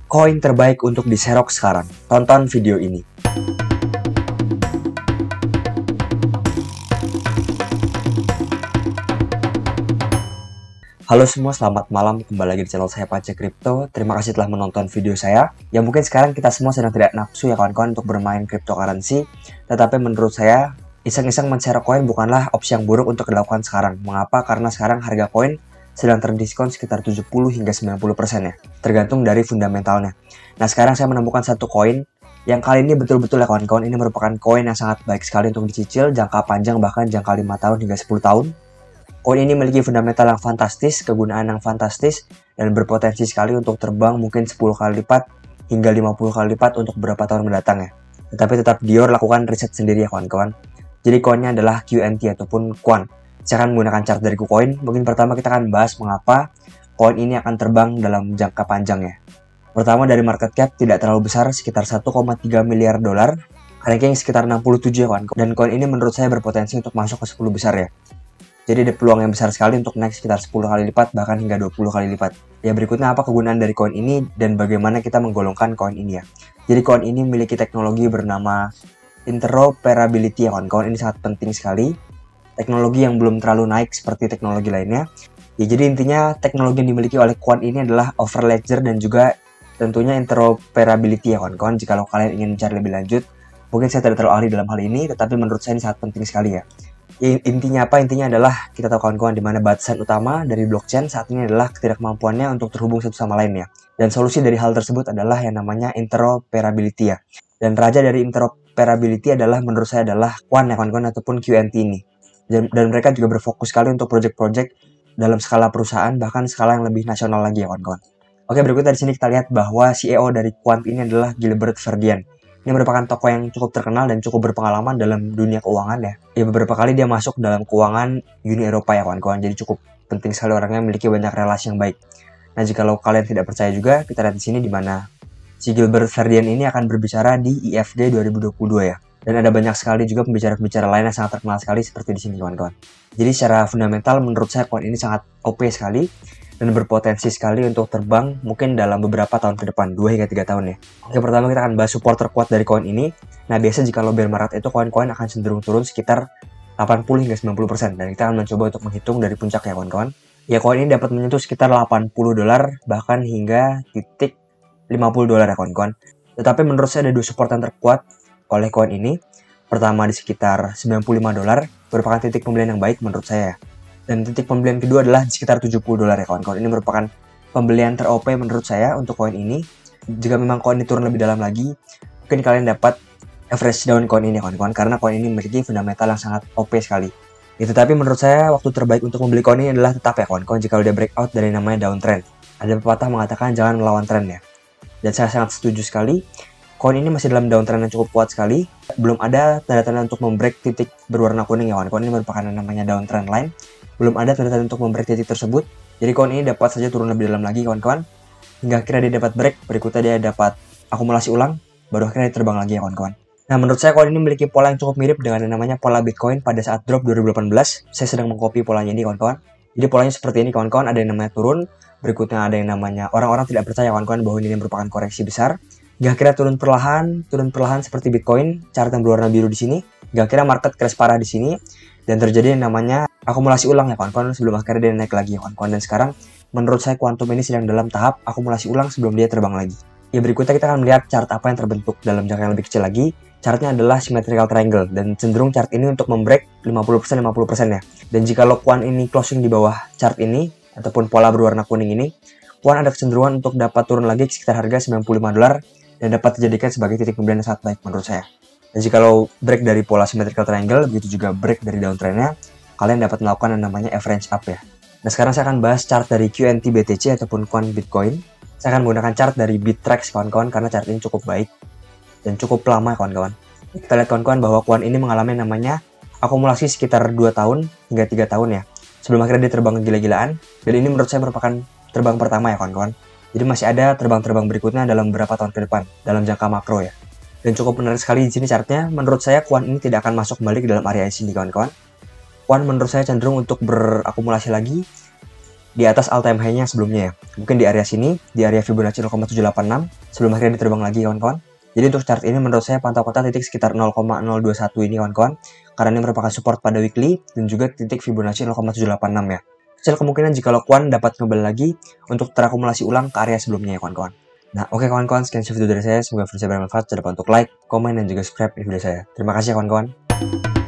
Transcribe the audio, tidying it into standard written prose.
koin terbaik untuk diserok sekarang. Tonton video ini. Halo semua, selamat malam. Kembali lagi di channel saya Pace Crypto. Terima kasih telah menonton video saya. Ya mungkin sekarang kita semua sedang tidak nafsu ya kawan-kawan untuk bermain cryptocurrency. Tetapi menurut saya, iseng-iseng men-share koin bukanlah opsi yang buruk untuk dilakukan sekarang. Mengapa? Karena sekarang harga koin sedang terdiskon sekitar 70 hingga 90% ya. Tergantung dari fundamentalnya. Nah sekarang saya menemukan satu koin yang kali ini betul-betul ya kawan-kawan, ini merupakan koin yang sangat baik sekali untuk dicicil jangka panjang, bahkan jangka 5 tahun hingga 10 tahun. Koin ini memiliki fundamental yang fantastis, kegunaan yang fantastis, dan berpotensi sekali untuk terbang mungkin 10 kali lipat hingga 50 kali lipat untuk beberapa tahun mendatang ya. Tetapi tetap Dior lakukan riset sendiri ya kawan-kawan. Jadi koinnya adalah QNT ataupun Quan. Saya akan menggunakan chart dari KuCoin. Mungkin pertama kita akan bahas mengapa koin ini akan terbang dalam jangka panjang ya. Pertama dari market cap tidak terlalu besar, sekitar 1,3 miliar dolar. Ranking sekitar 67 ya kawan. Dan koin ini menurut saya berpotensi untuk masuk ke 10 besar ya. Jadi ada peluang yang besar sekali untuk naik sekitar 10 kali lipat, bahkan hingga 20 kali lipat. Ya berikutnya apa kegunaan dari koin ini dan bagaimana kita menggolongkan koin ini ya. Jadi koin ini memiliki teknologi bernama interoperability ya kawan-kawan. Ini sangat penting sekali. Teknologi yang belum terlalu naik seperti teknologi lainnya. Ya jadi intinya teknologi yang dimiliki oleh Quan ini adalah overledger dan juga tentunya interoperability ya kawan-kawan. Jika kalian ingin mencari lebih lanjut, mungkin saya tidak terlalu ahli dalam hal ini, tetapi menurut saya ini sangat penting sekali ya. Intinya apa? Intinya adalah kita tahu kawan-kawan di mana batasan utama dari blockchain saat ini adalah ketidakmampuannya untuk terhubung satu sama lain ya. Dan solusi dari hal tersebut adalah yang namanya interoperability ya. Dan raja dari interoperability adalah menurut saya adalah Quan ya kawan-kawan ataupun QNT ini. Dan mereka juga berfokus sekali untuk project-project dalam skala perusahaan, bahkan skala yang lebih nasional lagi ya kawan-kawan. Oke, berikutnya di sini kita lihat bahwa CEO dari Quant ini adalah Gilbert Verdian. Ini merupakan tokoh yang cukup terkenal dan cukup berpengalaman dalam dunia keuangan ya. Ya beberapa kali dia masuk dalam keuangan Uni Eropa ya kawan-kawan. Jadi cukup penting sekali orangnya memiliki banyak relasi yang baik. Nah, jika kalian tidak percaya juga, kita lihat di sini di mana si Gilbert Verdian ini akan berbicara di IFG 2022 ya. Dan ada banyak sekali juga pembicara-pembicara lain yang sangat terkenal sekali seperti di sini kawan-kawan. Jadi secara fundamental menurut saya koin ini sangat OP sekali dan berpotensi sekali untuk terbang mungkin dalam beberapa tahun ke depan, 2 hingga 3 tahun ya. Oke, pertama kita akan bahas support terkuat dari koin ini. Nah, biasa jika bear market itu koin-koin akan cenderung turun sekitar 80 hingga 90% dan kita akan mencoba untuk menghitung dari puncak ya kawan-kawan. Ya, koin ini dapat menyentuh sekitar 80 dolar bahkan hingga titik 50 dolar ya kawan-kawan. Tetapi menurut saya ada dua support yang terkuat oleh koin ini. Pertama di sekitar 95 dolar merupakan titik pembelian yang baik menurut saya. Dan titik pembelian kedua adalah di sekitar 70 dolar ya kawan-kawan. Ini merupakan pembelian ter-OP menurut saya untuk koin ini. Jika memang koin ini turun lebih dalam lagi, mungkin kalian dapat average down koin ini kawan-kawan, karena koin ini memiliki fundamental yang sangat OP sekali. Ya, tetapi menurut saya waktu terbaik untuk membeli koin ini adalah tetap ya kawan-kawan jika udah breakout dari namanya downtrend. Ada pepatah mengatakan jangan melawan tren ya. Dan saya sangat setuju sekali. Koin ini masih dalam downtrend yang cukup kuat sekali. Belum ada tanda-tanda untuk membreak titik berwarna kuning ya kawan-kawan. Ini merupakan yang namanya downtrend line. Belum ada tanda-tanda untuk membreak titik tersebut. Jadi koin ini dapat saja turun lebih dalam lagi kawan-kawan. Hingga akhirnya dia dapat break, berikutnya dia dapat akumulasi ulang, baru akhirnya dia terbang lagi ya kawan-kawan. Nah menurut saya koin ini memiliki pola yang cukup mirip dengan yang namanya pola Bitcoin pada saat drop 2018. Saya sedang mengcopy polanya ini kawan-kawan. Jadi polanya seperti ini kawan-kawan, ada yang namanya turun, berikutnya ada yang namanya orang-orang tidak percaya kawan-kawan bahwa ini merupakan koreksi besar. Hingga akhirnya turun perlahan seperti Bitcoin, chart yang berwarna biru di sini. Hingga akhirnya market crash parah di sini dan terjadi yang namanya akumulasi ulang ya kawan-kawan sebelum akhirnya dia naik lagi ya kawan-kawan. Dan sekarang menurut saya Quantum ini sedang dalam tahap akumulasi ulang sebelum dia terbang lagi. Ya berikutnya kita akan melihat chart apa yang terbentuk dalam jangka yang lebih kecil lagi. Chartnya adalah symmetrical triangle dan cenderung chart ini untuk membreak 50% ya. Dan jika Quan ini closing di bawah chart ini ataupun pola berwarna kuning ini, Quan ada kecenderungan untuk dapat turun lagi sekitar harga 95 dolar dan dapat dijadikan sebagai titik pembelian yang sangat baik menurut saya. Dan jika break dari pola symmetrical triangle, begitu juga break dari downtrendnya, kalian dapat melakukan yang namanya average up ya. Nah sekarang saya akan bahas chart dari QNT BTC ataupun Quan Bitcoin. Saya akan menggunakan chart dari Bittrex kawan-kawan karena chart ini cukup baik dan cukup lama ya kawan-kawan. Kita lihat kawan-kawan bahwa Quan ini mengalami namanya akumulasi sekitar 2 tahun hingga 3 tahun ya. Sebelum akhirnya dia terbang gila-gilaan. Dan ini menurut saya merupakan terbang pertama ya kawan-kawan. Jadi masih ada terbang-terbang berikutnya dalam beberapa tahun ke depan dalam jangka makro ya. Dan cukup menarik sekali di sini chartnya. Menurut saya Quan ini tidak akan masuk kembali ke dalam area IC kawan-kawan. Quan menurut saya cenderung untuk berakumulasi lagi di atas all time high-nya sebelumnya ya. Mungkin di area sini, di area Fibonacci 0,786 sebelum akhirnya diterbang lagi kawan-kawan. Jadi untuk chart ini menurut saya pantau kota titik sekitar 0,021 ini kawan-kawan. Karena ini merupakan support pada weekly dan juga titik Fibonacci 0,786 ya. Kecil kemungkinan jika Kuan dapat kembali lagi untuk terakumulasi ulang ke area sebelumnya ya kawan-kawan. Nah oke kawan-kawan, sekian video dari saya. Semoga video saya bermanfaat. Jangan lupa untuk like, komen, dan juga subscribe di video saya. Terima kasih kawan-kawan.